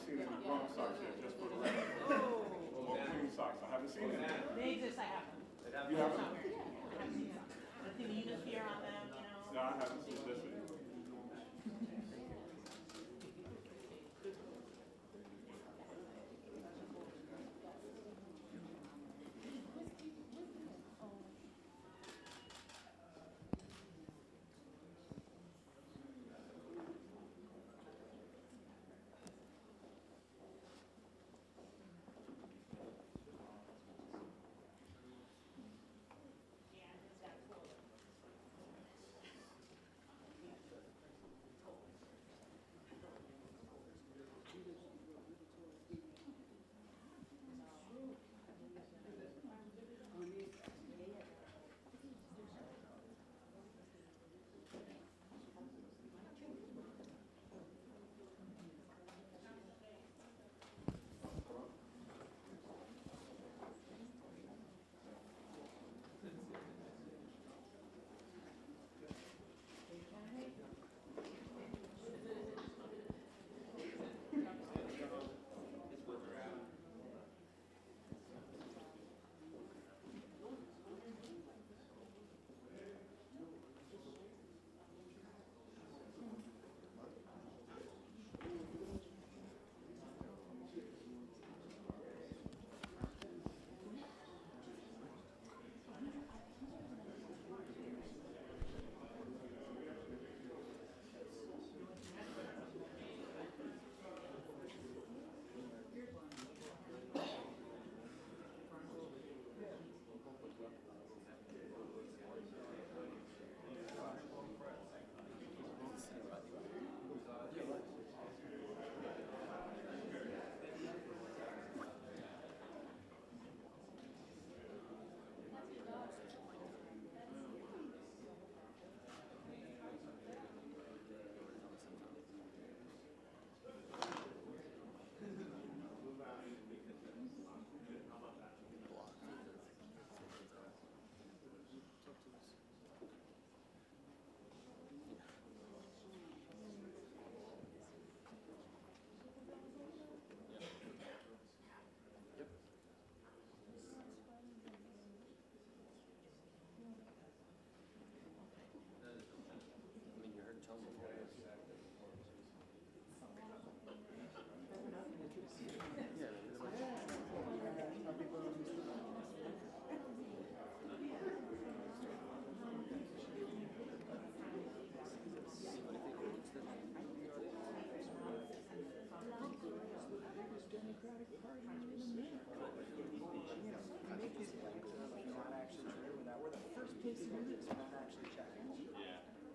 seen any wrong socks yet, just for the record. Or clean socks. I haven't seen any. They exist, I have them. You haven't? I haven't seen them. I see the unisphere on them, you know. No, I haven't seen this.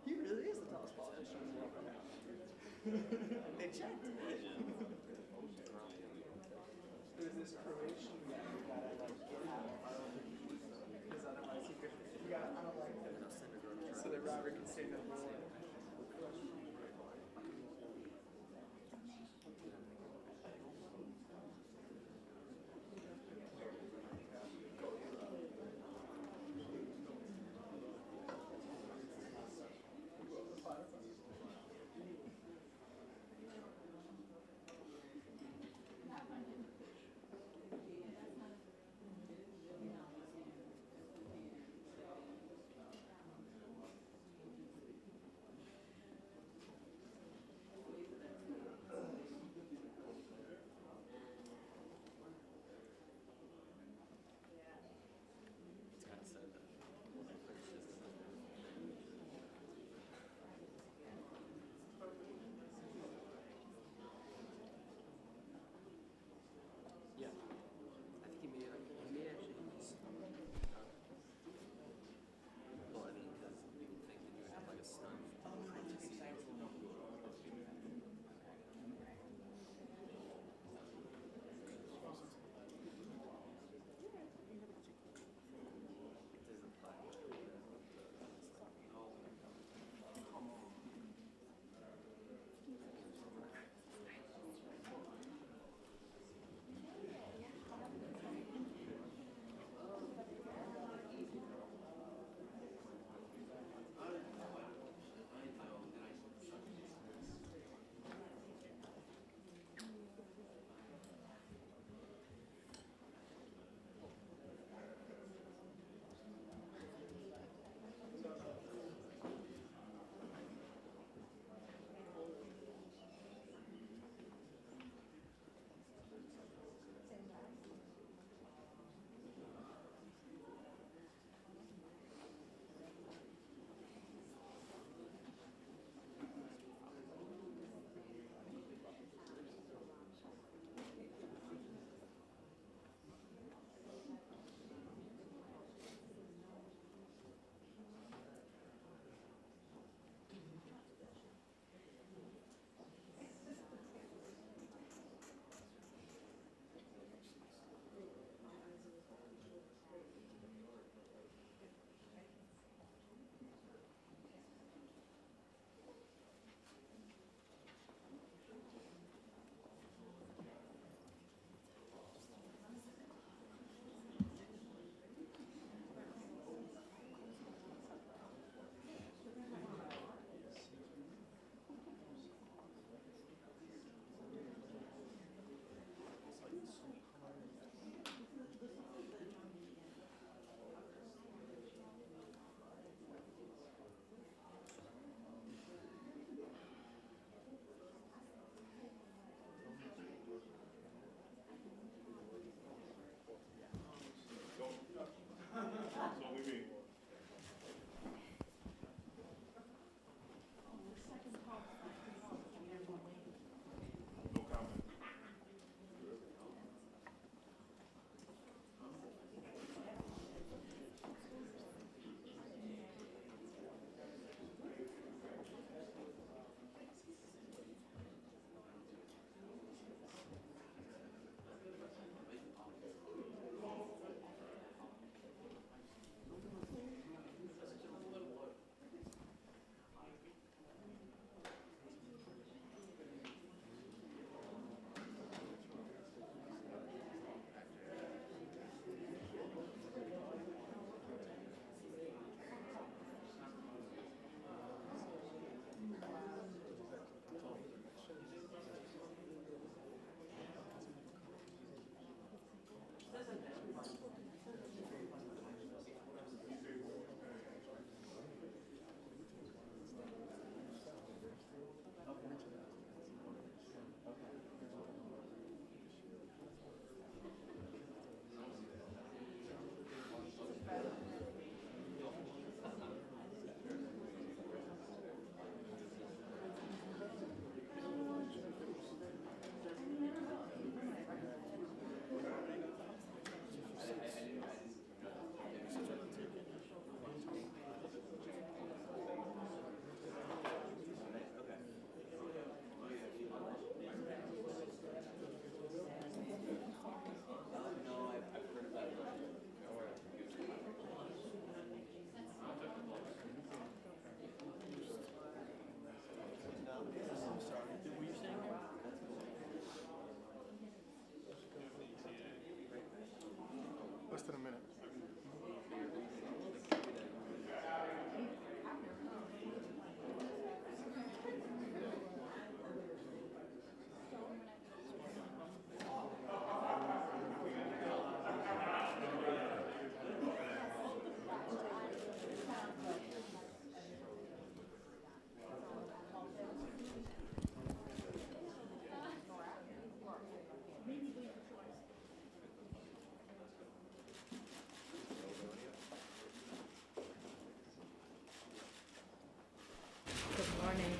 He really is the tallest politician in the world right now. They checked. There's this Croatian guy who got to like get out of Parliament because otherwise he could. He got out of like so that Robert can stay no more.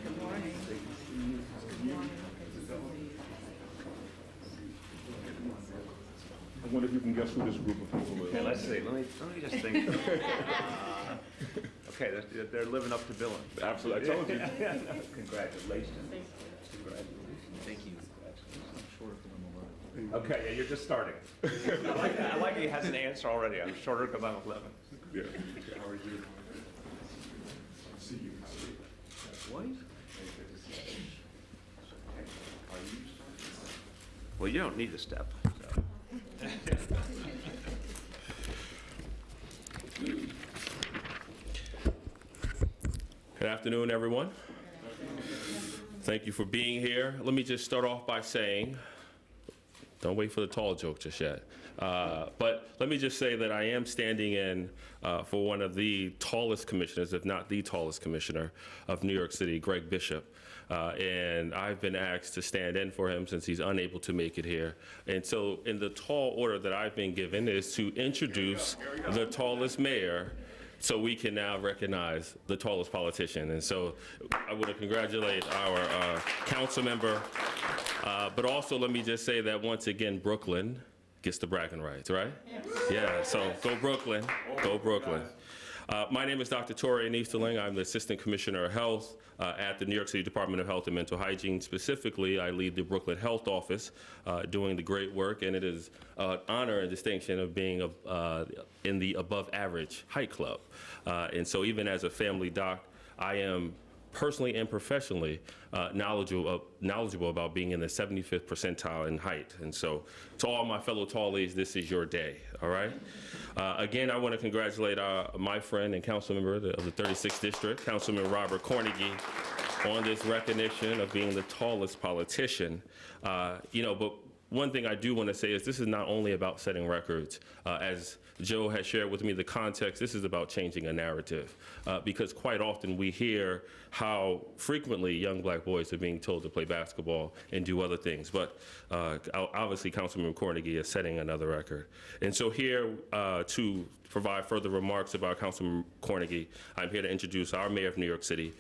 I wonder if you can guess who this group of people is. Okay, let's see. Let me just think. Okay, they're living up to billing. Absolutely, I told you. Congratulations. Thank you. Okay, yeah, you're just starting. I like that. I like he has an answer already. I'm shorter because I'm 11. Yeah. How are you? See you. What? Well, you don't need a step. So. Good afternoon, everyone. Thank you for being here. Let me just start off by saying, don't wait for the tall joke just yet. But let me just say that I am standing in for one of the tallest commissioners, if not the tallest commissioner of New York City, Greg Bishop. And I've been asked to stand in for him since he's unable to make it here. And so in the tall order that I've been given is to introduce the tallest mayor so we can now recognize the tallest politician. And so I want to congratulate our council member, but also let me just say that once again, Brooklyn gets the bragging rights, right? Yeah, so go Brooklyn, go Brooklyn. My name is Dr. Torian Easterling. I'm the Assistant Commissioner of Health at the New York City Department of Health and Mental Hygiene. Specifically, I lead the Brooklyn Health Office, doing the great work, and it is an honor and distinction of being in the above average height club. And so even as a family doc, I am personally and professionally knowledgeable about being in the 75th percentile in height. And so to all my fellow tallies, this is your day, all right? Again, I want to congratulate my friend and council member of the 36th District, Councilman Robert Cornegy, on this recognition of being the tallest politician. But one thing I do want to say is this is not only about setting records. As Joe has shared with me the context, this is about changing a narrative. Because quite often we hear how frequently young black boys are being told to play basketball and do other things. But obviously Councilman Cornegy is setting another record. And so here to provide further remarks about Councilman Cornegy, I'm here to introduce our mayor of New York City,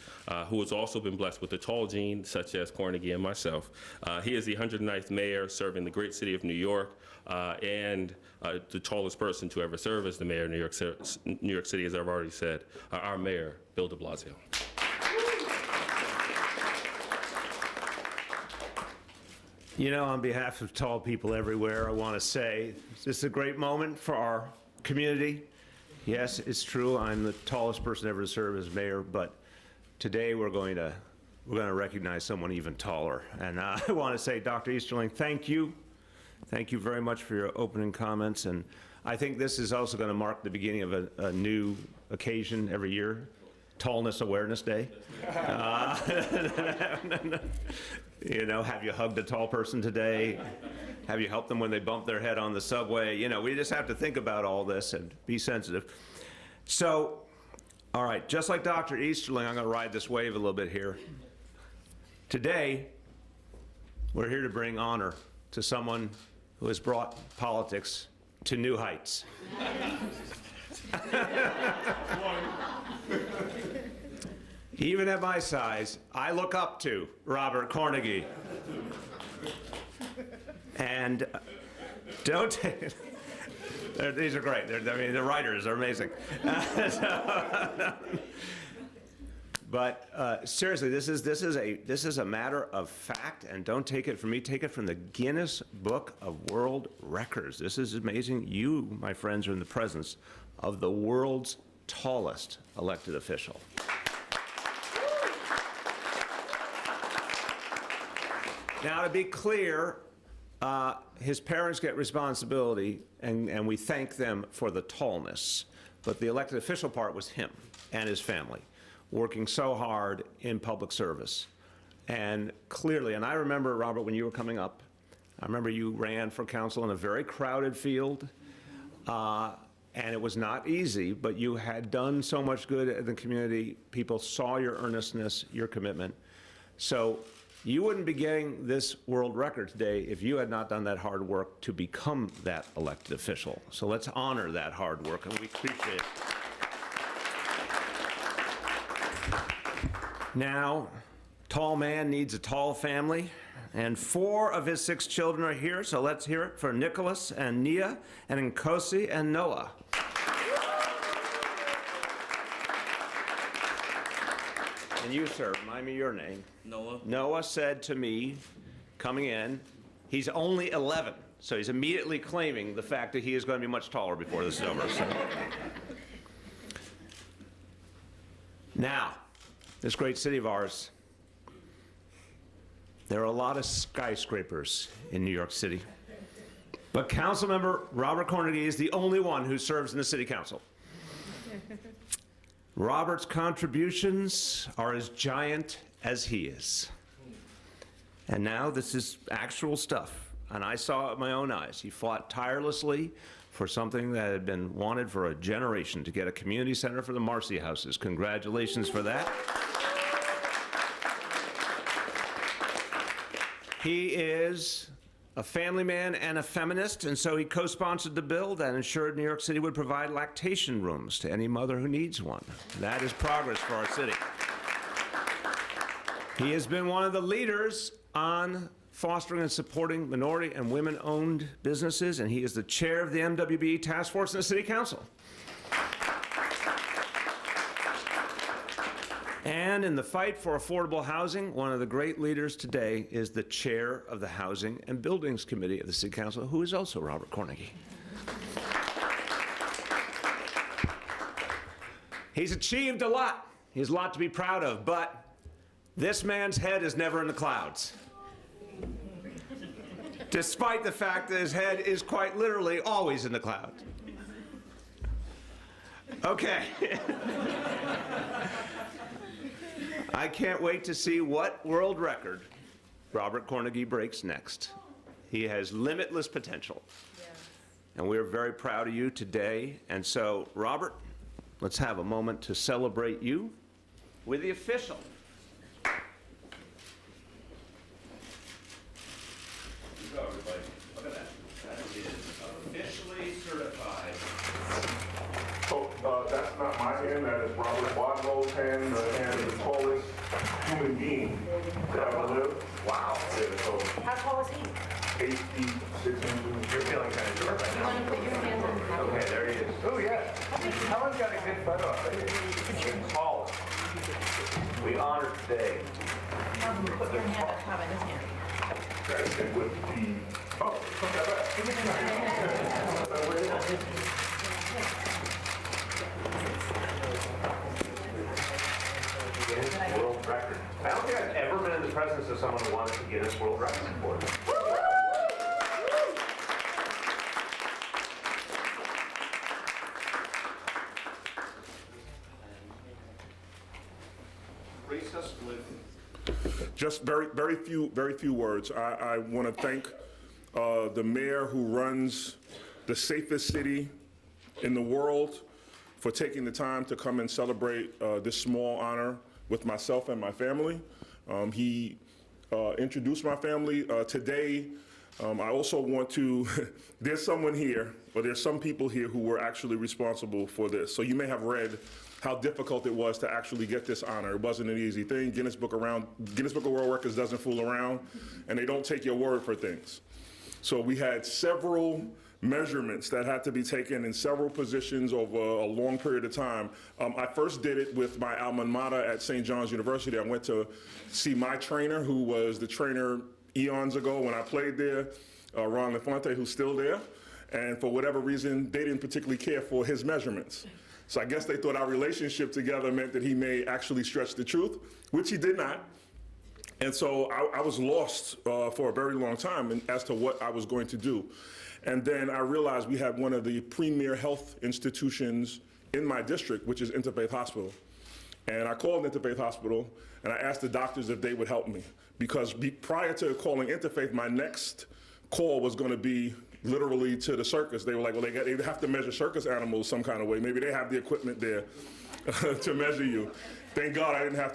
who has also been blessed with the tall gene, such as Cornegy and myself. He is the 109th mayor serving the great city of New York, and the tallest person to ever serve as the mayor of New York City, as I've already said, our mayor, Bill de Blasio. You know, on behalf of tall people everywhere, I want to say this is a great moment for our community. Yes, it's true, I'm the tallest person ever to serve as mayor, but today we're going to recognize someone even taller. And I want to say, Dr. Easterling, thank you. Thank you very much for your opening comments. And I think this is also going to mark the beginning of a new occasion every year, Tallness Awareness Day. You know, have you hugged a tall person today? Have you helped them when they bump their head on the subway? You know, we just have to think about all this and be sensitive. So, all right, just like Dr. Easterling, I'm going to ride this wave a little bit here. Today, we're here to bring honor to someone who has brought politics to new heights. Even at my size, I look up to Robert Cornegy. And don't take it. These are great. I mean, the writers are amazing. But seriously, this is a matter of fact, and don't take it from me. Take it from the Guinness Book of World Records. This is amazing. You, my friends, are in the presence of the world's tallest elected official. Now, to be clear, his parents get responsibility, and we thank them for the tallness. But the elected official part was him and his family, working so hard in public service. And clearly, and I remember, Robert, when you were coming up, I remember you ran for council in a very crowded field, and it was not easy, but you had done so much good in the community. People saw your earnestness, your commitment. So you wouldn't be getting this world record today if you had not done that hard work to become that elected official. So let's honor that hard work, and we appreciate it. Now, tall man needs a tall family, and 4 of his 6 children are here, so let's hear it for Nicholas and Nia and Nkosi and Noah. And you, sir, remind me your name. Noah. Noah said to me, coming in, he's only 11, so he's immediately claiming the fact that he is going to be much taller before this is over. So. Now, this great city of ours, there are a lot of skyscrapers in New York City, but Councilmember Robert Cornegy is the only one who serves in the City Council. Robert's contributions are as giant as he is. And now this is actual stuff, and I saw it with my own eyes. He fought tirelessly for something that had been wanted for a generation, to get a community center for the Marcy houses. Congratulations for that. He is a family man and a feminist, and so he co-sponsored the bill that ensured New York City would provide lactation rooms to any mother who needs one. That is progress for our city. He has been one of the leaders on fostering and supporting minority and women-owned businesses, and he is the chair of the MWBE task force in the City Council. And in the fight for affordable housing, one of the great leaders today is the chair of the Housing and Buildings Committee of the City Council, who is also Robert Cornegy. He's achieved a lot. He has a lot to be proud of, but this man's head is never in the clouds, despite the fact that his head is quite literally always in the clouds. Okay. I can't wait to see what world record Robert Cornegy breaks next. He has limitless potential. Yes. And we're very proud of you today. And so, Robert, let's have a moment to celebrate you with the official. Go, everybody. Look at that. That is officially certified. So that's not my hand, that is Robert Wadlow's hand, the hand of the tallest human being to ever live. Wow. Yeah, so How tall is he? 8 feet, 6 inches. You're feeling kind of short right You now. want to put your hand on the top? Okay, there he is. Oh, yeah. Helen's got a good photo of it. She's tall. We honor today. Put your hand on top of his hand. It would be, oh, it's not that Guinness World Record. I don't think I've ever been in the presence of someone who wanted to Guinness World Record before. Grace us with Just very few words. I want to thank the mayor who runs the safest city in the world for taking the time to come and celebrate this small honor with myself and my family. He introduced my family today. I also want to, there's someone here, or there's some people here who were actually responsible for this. So you may have read how difficult it was to actually get this honor. It wasn't an easy thing. Guinness Book of World Records doesn't fool around, and they don't take your word for things. So we had several measurements that had to be taken in several positions over a long period of time. I first did it with my alma mater at St. John's University. I went to see my trainer, who was the trainer eons ago when I played there, Ron Lafante, who's still there. And for whatever reason, they didn't particularly care for his measurements. So I guess they thought our relationship together meant that he may actually stretch the truth, which he did not. And so I was lost for a very long time as to what I was going to do. And then I realized we had one of the premier health institutions in my district, which is Interfaith Hospital. And I called Interfaith Hospital, and I asked the doctors if they would help me. Because prior to calling Interfaith, my next call was going to be literally to the circus. They were like, well, they have to measure circus animals some kind of way. Maybe they have the equipment there to measure you. Thank God I didn't have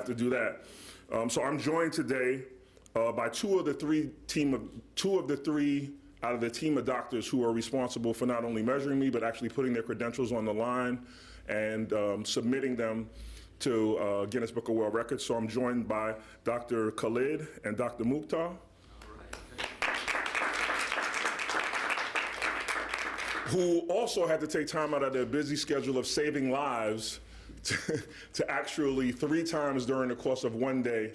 to do that. So I'm joined today by two of the three out of the team of doctors who are responsible for not only measuring me, but actually putting their credentials on the line and submitting them to Guinness Book of World Records. So I'm joined by Dr. Khalid and Dr. Mukhtar, who also had to take time out of their busy schedule of saving lives to actually 3 times during the course of one day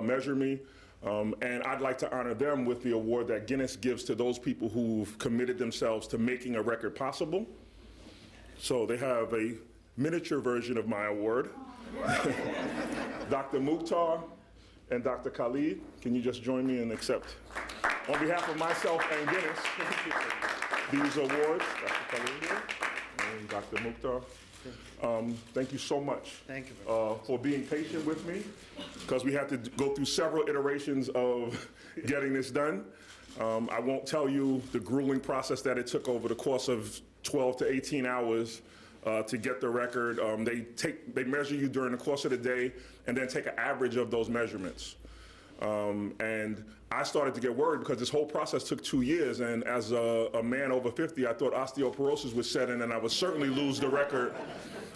measure me. And I'd like to honor them with the award that Guinness gives to those people who've committed themselves to making a record possible. So they have a miniature version of my award. Dr. Mukhtar and Dr. Khalid, can you just join me and accept, on behalf of myself and Guinness, these awards. Dr. Khalid here, and Dr. Mukhtar. Thank you so much for being patient with me, because we had to go through several iterations of getting this done. I won't tell you the grueling process that it took over the course of 12 to 18 hours to get the record. They measure you during the course of the day and then take an average of those measurements. And I started to get worried because this whole process took 2 years, and as a man over 50, I thought osteoporosis would set in and I would certainly lose the record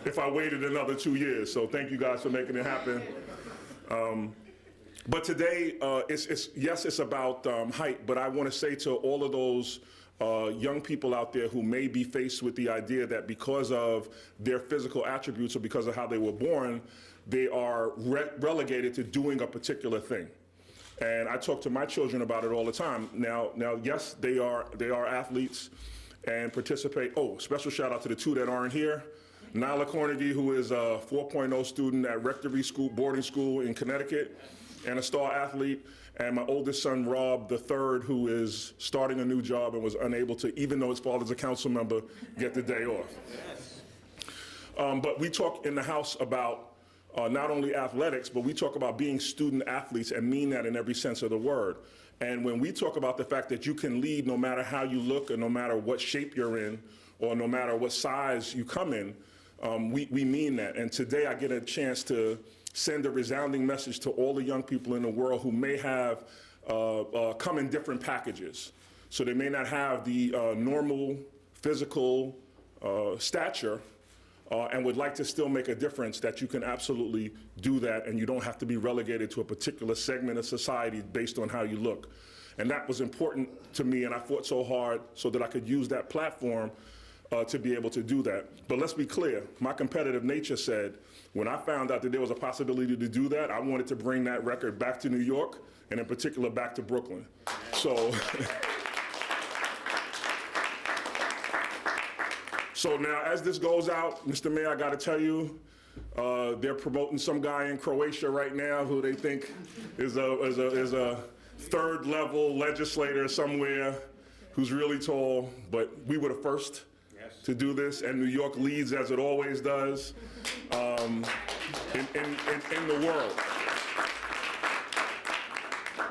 if I waited another 2 years. So thank you guys for making it happen. But today, it's about height, but I want to say to all of those young people out there who may be faced with the idea that because of their physical attributes or because of how they were born, they are relegated to doing a particular thing. And I talk to my children about it all the time. Now, yes, they are athletes and participate. Oh, special shout out to the 2 that aren't here. Nyla Cornegy, who is a 4.0 student at Rectory School, boarding school in Connecticut, and a star athlete. And my oldest son, Rob III, who is starting a new job and was unable to, even though his father's a council member, get the day off. But we talk in the house about not only athletics, but we talk about being student athletes and mean that in every sense of the word. And when we talk about the fact that you can lead no matter how you look or no matter what shape you're in or no matter what size you come in, we mean that. And today I get a chance to send a resounding message to all the young people in the world who may have come in different packages. So they may not have the normal physical stature, and would like to still make a difference, that you can absolutely do that and you don't have to be relegated to a particular segment of society based on how you look. And that was important to me, and I fought so hard so that I could use that platform to be able to do that. But let's be clear, my competitive nature said, when I found out that there was a possibility to do that, I wanted to bring that record back to New York, and in particular back to Brooklyn. So. So now, as this goes out, Mr. Mayor, I got to tell you, they're promoting some guy in Croatia right now who they think is a third-level legislator somewhere who's really tall. But we were the first to do this, and New York leads, as it always does, in the world.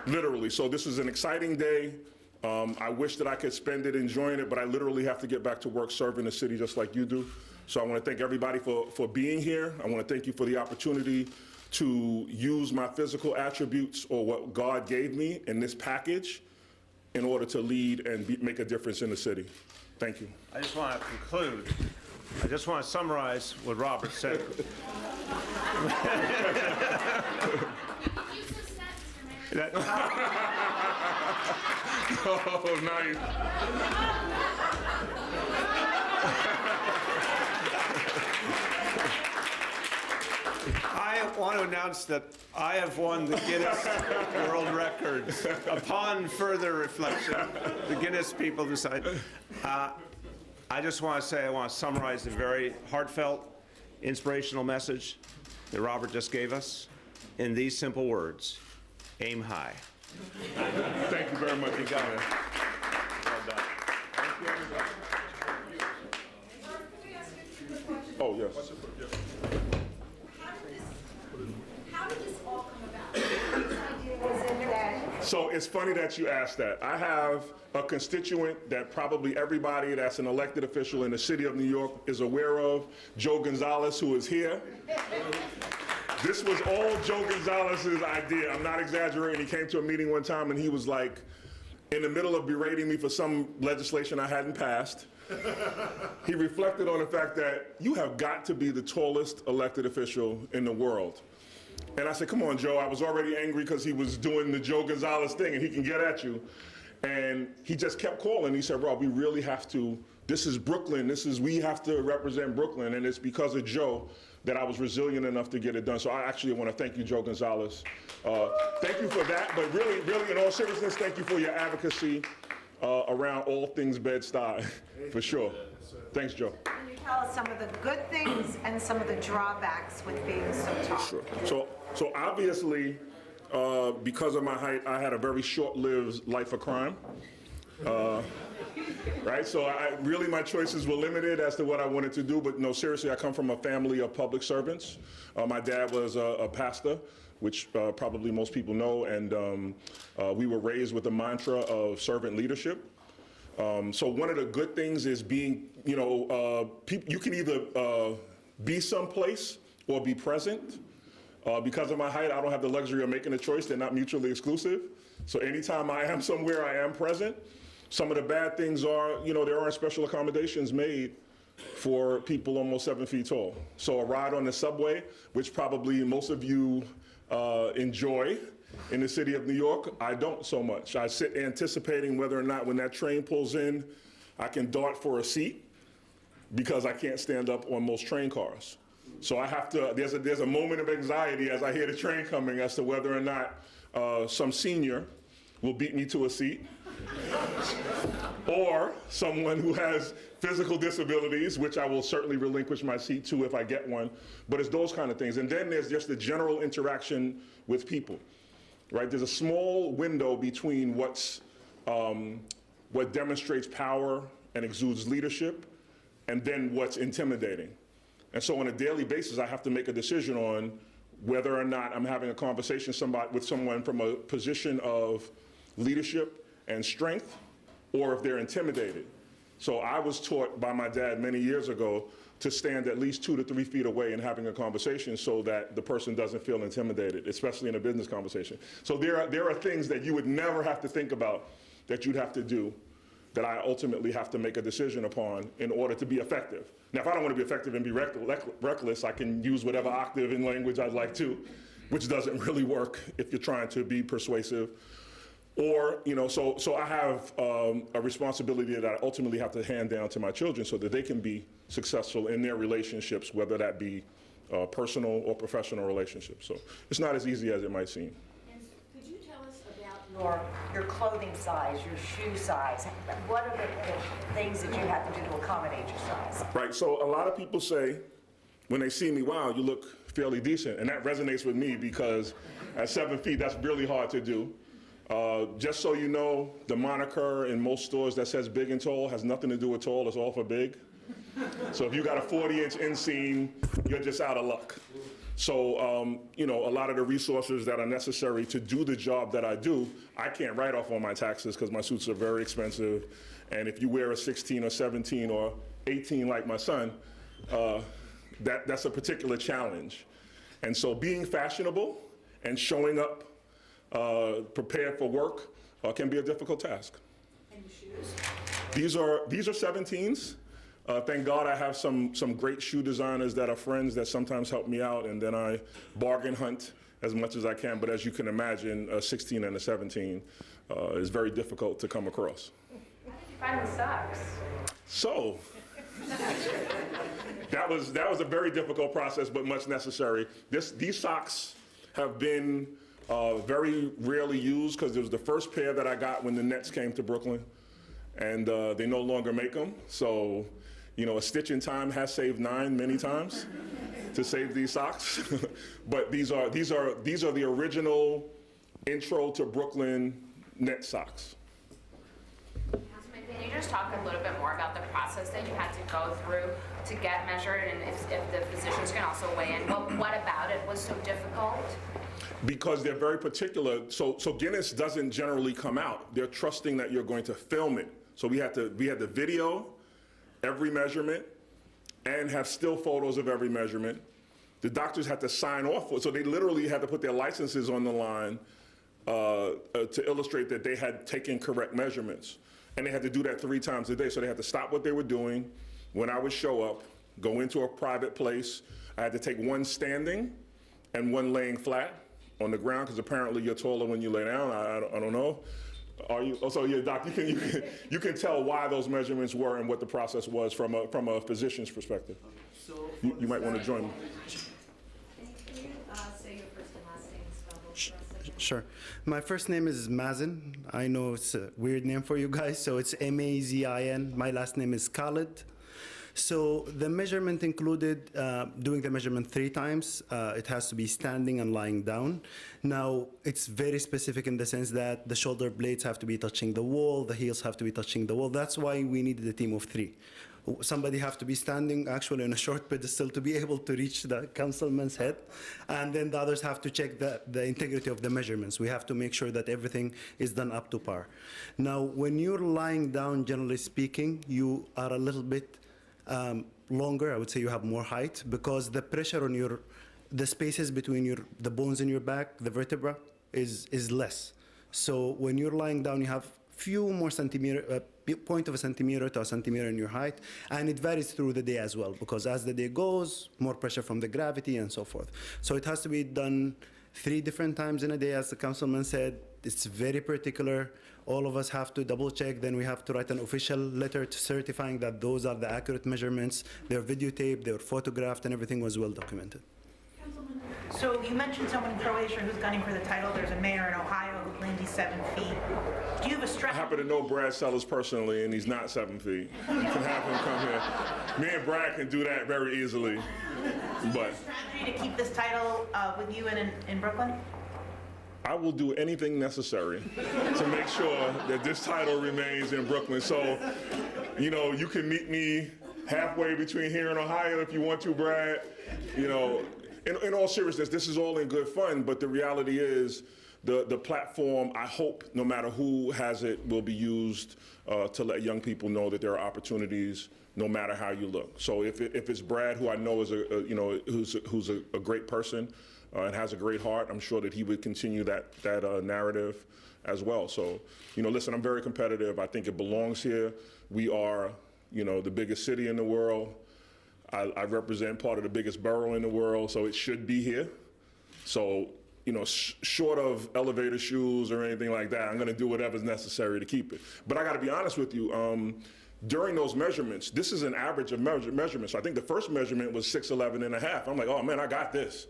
Literally. So this is an exciting day. I wish that I could spend it enjoying it, but I literally have to get back to work serving the city just like you do. So I want to thank everybody for being here. I want to thank you for the opportunity to use my physical attributes or what God gave me in this package in order to lead and make a difference in the city. Thank you. I just want to conclude. I just want to summarize what Robert said. Oh, nice. I want to announce that I have won the Guinness World Records. Upon further reflection, the Guinness people decide. I just want to say, I want to summarize the very heartfelt, inspirational message that Robert just gave us in these simple words: aim high. Thank you very much. You got it. Well done. Oh, yes. How did this all come about? Whose idea was it that? So it's funny that you asked that. I have a constituent that probably everybody that's an elected official in the city of New York is aware of, Joe Gonzalez, who is here. This was all Joe Gonzalez's idea. I'm not exaggerating. He came to a meeting one time and he was like, in the middle of berating me for some legislation I hadn't passed, he reflected on the fact that you have got to be the tallest elected official in the world. And I said, come on, Joe. I was already angry because he was doing the Joe Gonzalez thing and he can get at you. And he just kept calling. He said, Rob, we really have to, this is Brooklyn. We have to represent Brooklyn. And it's because of Joe that I was resilient enough to get it done. So I actually want to thank you, Joe Gonzalez. Thank you for that. But really, really, in all seriousness, thank you for your advocacy around all things Bed-Stuy, for sure. Thanks, Joe. Can you tell us some of the good things and some of the drawbacks with being so tall? Sure. So obviously, because of my height, I had a very short-lived life of crime. Right, so really my choices were limited as to what I wanted to do, but no, seriously, I come from a family of public servants. My dad was a pastor, which probably most people know, and we were raised with the mantra of servant leadership. So one of the good things is being, you can either be someplace or be present. Because of my height, I don't have the luxury of making a choice. They're not mutually exclusive. So anytime I am somewhere, I am present. Some of the bad things are, there aren't special accommodations made for people almost 7 feet tall. So a ride on the subway, which probably most of you enjoy in the city of New York, I don't so much. I sit anticipating whether or not when that train pulls in, I can dart for a seat because I can't stand up on most train cars. So I have to, there's a moment of anxiety as I hear the train coming as to whether or not some senior will beat me to a seat or someone who has physical disabilities, which I will certainly relinquish my seat to if I get one. But it's those kind of things. And then there's just the general interaction with people, right? There's a small window between what demonstrates power and exudes leadership and then what's intimidating. And so on a daily basis, I have to make a decision on whether or not I'm having a conversation with someone from a position of leadership and strength, or if they're intimidated. So I was taught by my dad many years ago to stand at least 2 to 3 feet away and having a conversation so that the person doesn't feel intimidated, especially in a business conversation. So there are things that you would never have to think about that you'd have to do that I ultimately have to make a decision upon in order to be effective. Now, if I don't want to be effective and be reckless, I can use whatever octave in language I'd like to, which doesn't really work if you're trying to be persuasive. Or, so I have a responsibility that I ultimately have to hand down to my children so that they can be successful in their relationships, whether that be personal or professional relationships. So it's not as easy as it might seem. And could you tell us about your clothing size, your shoe size? What are the things that you have to do to accommodate your size? Right, so a lot of people say, when they see me, wow, you look fairly decent. And that resonates with me because at 7 feet, that's really hard to do. Just so you know, the moniker in most stores that says big and tall has nothing to do with tall, it's all for big. So if you got a 40-inch inseam, you're just out of luck. So, a lot of the resources that are necessary to do the job that I do, I can't write off on my taxes because my suits are very expensive. And if you wear a 16 or 17 or 18 like my son, that's a particular challenge. And so being fashionable and showing up prepared for work can be a difficult task. And your shoes? These are 17s. Thank God I have some great shoe designers that are friends that sometimes help me out, and then I bargain hunt as much as I can. But as you can imagine, a 16 and a 17 is very difficult to come across. How did you find the socks? So that was a very difficult process, but much necessary. These socks have been very rarely used because it was the first pair that I got when the Nets came to Brooklyn, and they no longer make them. So, a stitch in time has saved 9 many times to save these socks. But these are the original intro to Brooklyn net socks. Councilman, can you just talk a little bit more about the process that you had to go through to get measured, and if the physicians can also weigh in? What about it was so difficult? Because they're very particular. So Guinness doesn't generally come out. They're trusting that you're going to film it. So we had to video every measurement and have still photos of every measurement. The doctors had to sign off. So they literally had to put their licenses on the line to illustrate that they had taken correct measurements. and they had to do that 3 times a day. So they had to stop what they were doing. When I would show up, go into a private place, I had to take one standing and one laying flat on the ground, because apparently you're taller when you lay down. I don't know. Are you? Oh, so yeah, Doc, you can tell why those measurements were and what the process was from a physician's perspective. So You might want to join me. Can you say your first and last name spelled for us again? Sure. My first name is Mazin. I know it's a weird name for you guys, so it's M-A-Z-I-N. My last name is Khalid. So the measurement included doing the measurement 3 times. It has to be standing and lying down. Now, it's very specific in the sense that the shoulder blades have to be touching the wall, the heels have to be touching the wall. That's why we needed a team of 3. Somebody have to be standing actually on a short pedestal to be able to reach the councilman's head. And then the others have to check the integrity of the measurements. We have to make sure that everything is done up to par. Now, when you're lying down, generally speaking, you are a little bit longer. I would say you have more height, because the pressure on the spaces between the bones in your back, the vertebra, is less. So when you're lying down, you have few more centimeter, point of a centimeter to a centimeter in your height, and it varies through the day as well, because as the day goes, more pressure from the gravity and so forth. So it has to be done 3 different times in a day, as the councilman said. It's very particular. All of us have to double check, then we have to write an official letter certifying that those are the accurate measurements. They're videotaped, they were photographed, and everything was well documented. So you mentioned someone in Croatia who's gunning for the title. There's a mayor in Ohio who claims he's 7 feet. Do you have a I strategy? happen to know Brad Sellers personally, and he's not 7 feet. You can have him come here. Me and Brad can do that very easily. But Strategy to keep this title with you in Brooklyn? I will do anything necessary to make sure that this title remains in Brooklyn. So, you can meet me halfway between here and Ohio if you want to, Brad. In all seriousness, this is all in good fun, but the reality is the platform, I hope, no matter who has it, will be used to let young people know that there are opportunities no matter how you look. So if it's Brad, who I know is who's a great person, and has a great heart, I'm sure that he would continue that narrative as well. So, listen, I'm very competitive. I think it belongs here. We are, the biggest city in the world. I represent part of the biggest borough in the world, so it should be here. So, short of elevator shoes or anything like that, I'm going to do whatever's necessary to keep it. But I got to be honest with you. During those measurements, this is an average of measurements. So I think the first measurement was 6'11 and a half. I'm like, oh man, I got this,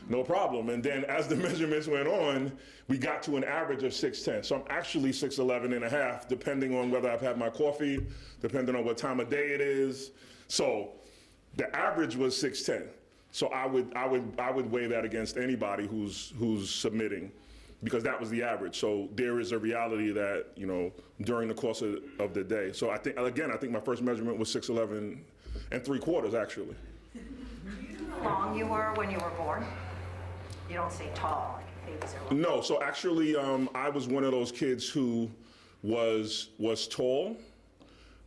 no problem. And then as the measurements went on, we got to an average of 6'10. So I'm actually 6'11 and a half, depending on whether I've had my coffee, depending on what time of day it is. So the average was 6'10. So I would weigh that against anybody who's submitting, because that was the average. So there is a reality that, during the course of the day. So I think my first measurement was 6'11 3/4, actually. Do you know how long you were when you were born? You don't say tall, like babies are long. No, so actually, I was one of those kids who was tall,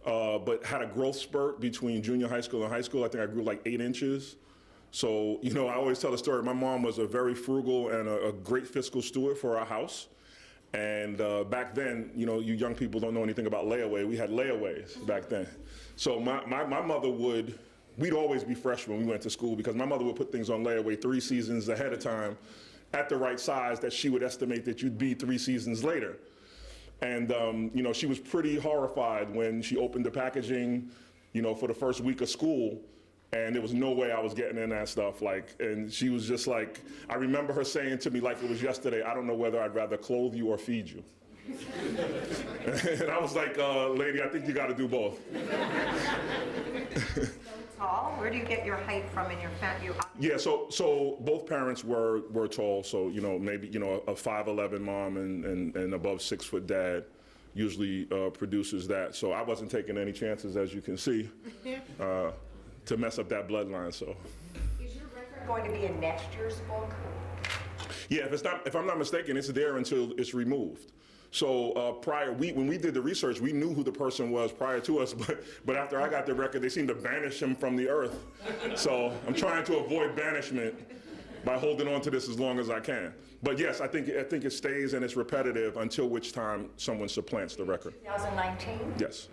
but had a growth spurt between junior high school and high school. I think I grew like 8 inches. So, I always tell the story. My mom was a very frugal and a great fiscal steward for our house. And back then, you young people don't know anything about layaway. We had layaways back then. So my mother we'd always be fresh when we went to school, because my mother would put things on layaway 3 seasons ahead of time at the right size that she would estimate that you'd be 3 seasons later. And, she was pretty horrified when she opened the packaging, for the first week of school. And there was no way I was getting in that stuff. And she was just like, I remember her saying to me like it was yesterday, I don't know whether I'd rather clothe you or feed you. And I was like, lady, I think you got to do both. Tall? Where do you get your height from in your family? Yeah, so both parents were tall. So, maybe, a 5'11" mom and above 6 foot dad usually produces that. So I wasn't taking any chances, as you can see. To mess up that bloodline. So Is your record going to be in next year's book? Yeah, if I'm not mistaken, it's there until it's removed. So when we did the research, we knew who the person was prior to us, but after I got the record, they seemed to banish him from the earth. So I'm trying to avoid banishment. by holding on to this as long as I can. But yes, I think it stays and it's repetitive until which time someone supplants the record. 2019? Yes.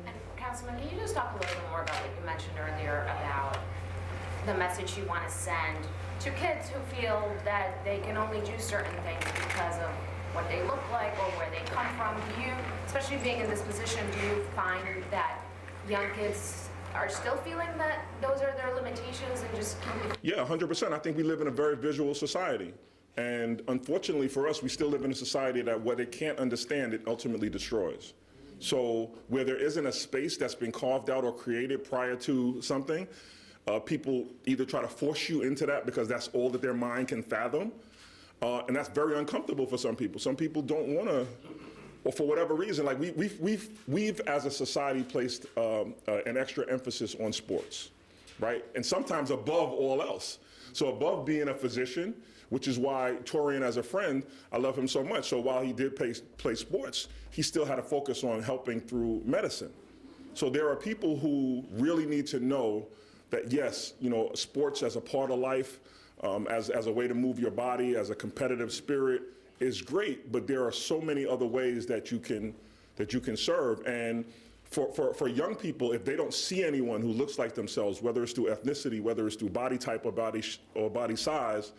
And Councilman, can you just talk a little bit more about what you mentioned earlier about the message you want to send to kids who feel that they can only do certain things because of what they look like or where they come from? Do you, especially being in this position, do you find that young kids are still feeling that those are their limitations and just keep... Yeah, 100%. I think we live in a very visual society. And unfortunately for us, we still live in a society that what it can't understand, it ultimately destroys. So where there isn't a space that's been carved out or created prior to something, people either try to force you into that because that's all that their mind can fathom. And that's very uncomfortable for some people. Some people don't want to, or for whatever reason, like we've as a society placed an extra emphasis on sports, right? And sometimes above all else. So above being a physician, which is why Torian, as a friend, I love him so much. So while he did play sports, he still had a focus on helping through medicine. So there are people who really need to know that, yes, you know, sports as a part of life, as a way to move your body, as a competitive spirit is great, but there are so many other ways that you can serve. And for young people, if they don't see anyone who looks like themselves, whether it's through ethnicity, whether it's through body type or body size,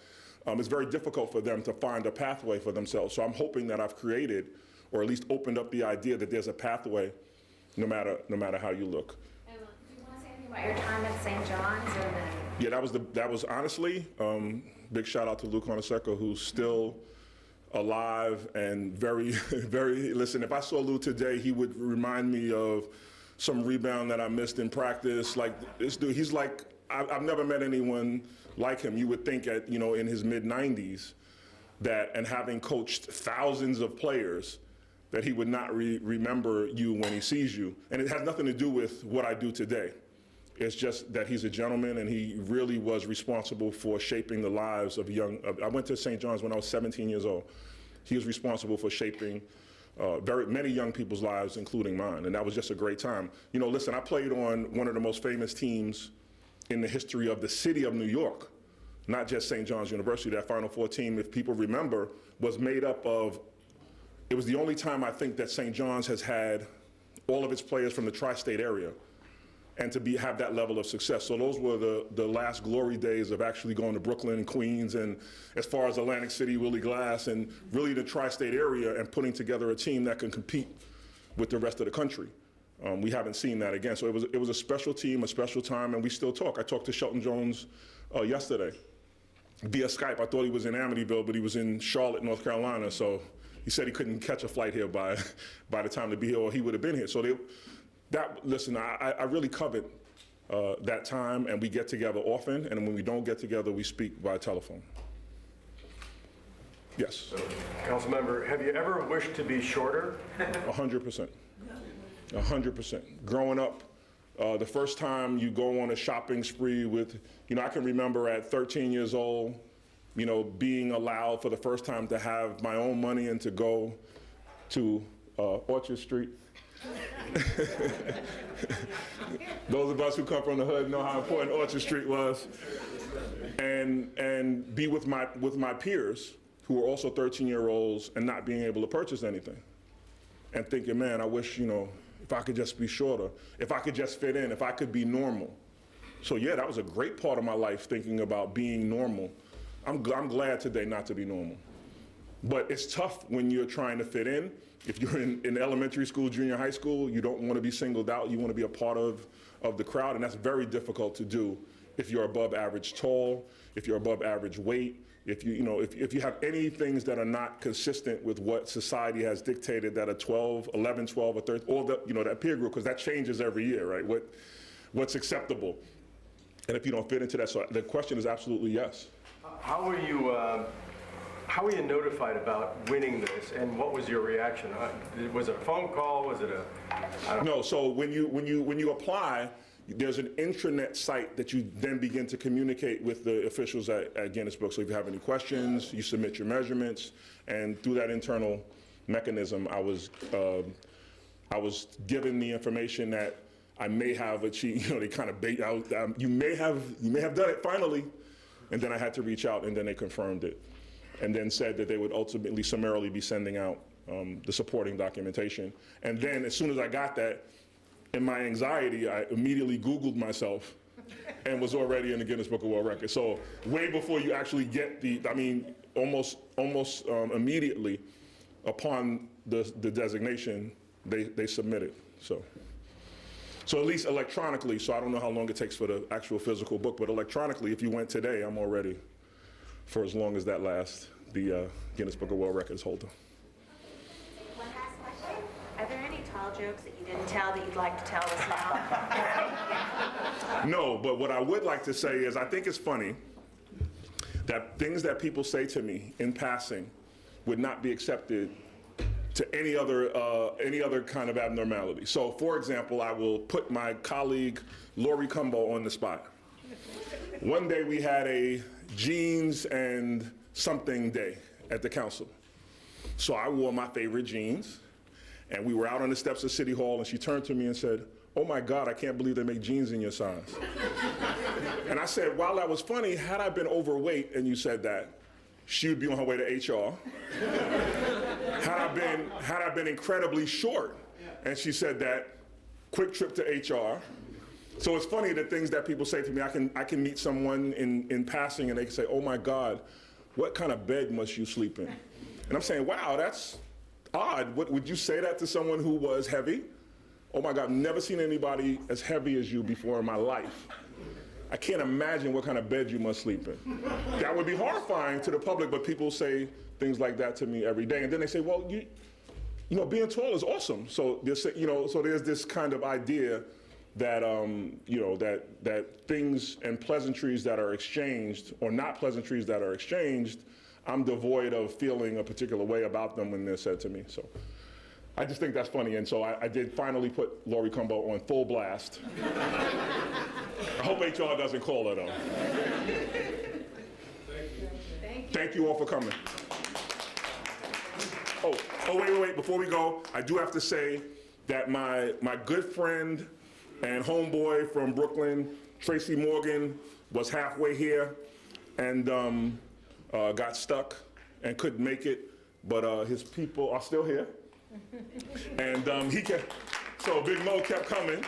it's very difficult for them to find a pathway for themselves. So I'm hoping that I've created, or at least opened up the idea that there's a pathway, no matter how you look. Do you want to say anything about your time at St. John's? Yeah, that was honestly, big shout out to Luke Honaseko, who's still alive and very, very, listen, if I saw Lou today, he would remind me of some rebound that I missed in practice. Like this dude, he's like, I've never met anyone like him. You would think at, you know, in his mid-90s that, and having coached thousands of players, that he would not remember you when he sees you. And it has nothing to do with what I do today. It's just that he's a gentleman and he really was responsible for shaping the lives of I went to St. John's when I was 17 years old. He was responsible for shaping very many young people's lives, including mine, and that was just a great time. You know, listen, I played on one of the most famous teams in the history of the city of New York, not just St. John's University. That Final Four team, if people remember, was made up of, it was the only time I think that St. John's has had all of its players from the tri-state area, and to have that level of success. So those were the last glory days of actually going to Brooklyn and Queens, and as far as Atlantic City, Willie Glass, and really the tri-state area, and putting together a team that can compete with the rest of the country. We haven't seen that again. So it was a special team, a special time, and we still talk. I talked to Shelton Jones yesterday via Skype. I thought he was in Amityville, but he was in Charlotte, North Carolina. So he said he couldn't catch a flight here by the time to be here, or he would have been here. So listen, I really covet that time, and we get together often, and when we don't get together, we speak by telephone. Yes? Councilmember, have you ever wished to be shorter? 100%. 100%. Growing up, the first time you go on a shopping spree with, you know, I can remember at 13 years old, you know, being allowed for the first time to have my own money and to go to Orchard Street. Those of us who come from the hood know how important Orchard Street was, and be with my peers who were also 13-year-olds and not being able to purchase anything, and thinking, man, I wish, you know, if I could just be shorter, if I could just fit in, if I could be normal. So yeah, that was a great part of my life, thinking about being normal. I'm glad today not to be normal. But it's tough when you're trying to fit in. If you're in elementary school, junior high school, you don't want to be singled out. You want to be a part of the crowd, and that's very difficult to do if you're above average tall, if you're above average weight, if you have any things that are not consistent with what society has dictated that are 11, 12, or 13, or that peer group, because that changes every year, right? What's acceptable, and if you don't fit into that, so the question is absolutely yes. How were you notified about winning this, and what was your reaction? Was it a phone call? Was it a? No. So when you apply, there's an intranet site that you then begin to communicate with the officials at Guinness Book. So if you have any questions, you submit your measurements, and through that internal mechanism, I was given the information that I may have achieved. You know, they kind of bait out. You may have done it finally. and then I had to reach out, and then they confirmed it, and then said that they would ultimately summarily be sending out the supporting documentation. And then as soon as I got that, in my anxiety, I immediately Googled myself and was already in the Guinness Book of World Records. So way before you actually get almost immediately upon the designation, they submitted. So at least electronically, so I don't know how long it takes for the actual physical book, but electronically, if you went today, I'm already, for as long as that lasts, the Guinness Book of World Records holder. One last question. Are there any tall jokes that you didn't tell that you'd like to tell us now? No, but what I would like to say is I think it's funny that things that people say to me in passing would not be accepted to any other kind of abnormality. So, for example, I will put my colleague Lori Cumbo on the spot. One day we had a jeans and something day at the council. So I wore my favorite jeans, and we were out on the steps of City Hall, and she turned to me and said, "Oh my God, I can't believe they make jeans in your size." And I said, while that was funny, had I been overweight and you said that, she would be on her way to HR. Had I been incredibly short, and she said that, quick trip to HR. So it's funny the things that people say to me. I can meet someone in passing and they can say, "Oh my God, what kind of bed must you sleep in?" And I'm saying, wow, that's odd. Would you say that to someone who was heavy? Oh my God, I've never seen anybody as heavy as you before in my life. I can't imagine what kind of bed you must sleep in. That would be horrifying to the public, but people say things like that to me every day. And then they say, well, you know, being tall is awesome. So there's this kind of idea that, that things and pleasantries that are exchanged, or not pleasantries that are exchanged, I'm devoid of feeling a particular way about them when they're said to me. So I just think that's funny, and so I did finally put Lori Cumbo on full blast. I hope HR doesn't call her, though. Thank you all for coming. Oh, wait, before we go, I do have to say that my good friend and homeboy from Brooklyn, Tracy Morgan, was halfway here and got stuck and couldn't make it, but his people are still here. And so Big Mo kept coming.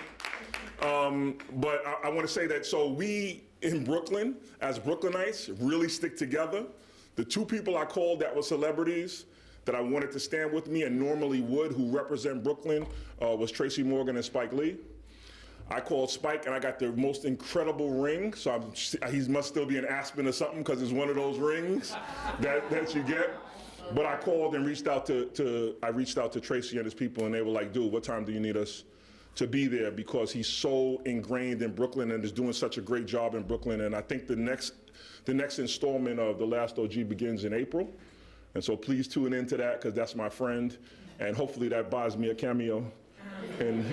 But I want to say that, so we in Brooklyn, as Brooklynites, really stick together. The two people I called that were celebrities that I wanted to stand with me and normally would, who represent Brooklyn, was Tracy Morgan and Spike Lee. I called Spike and I got the most incredible ring, so he must still be in Aspen or something, because it's one of those rings that you get. But I called and reached out to Tracy and his people, and they were like, dude, what time do you need us to be there? Because he's so ingrained in Brooklyn and is doing such a great job in Brooklyn. And I think the next installment of The Last OG begins in April. And so please tune into that, because that's my friend. And hopefully that buys me a cameo in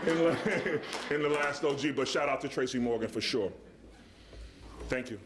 The Last OG. But shout out to Tracy Morgan for sure. Thank you.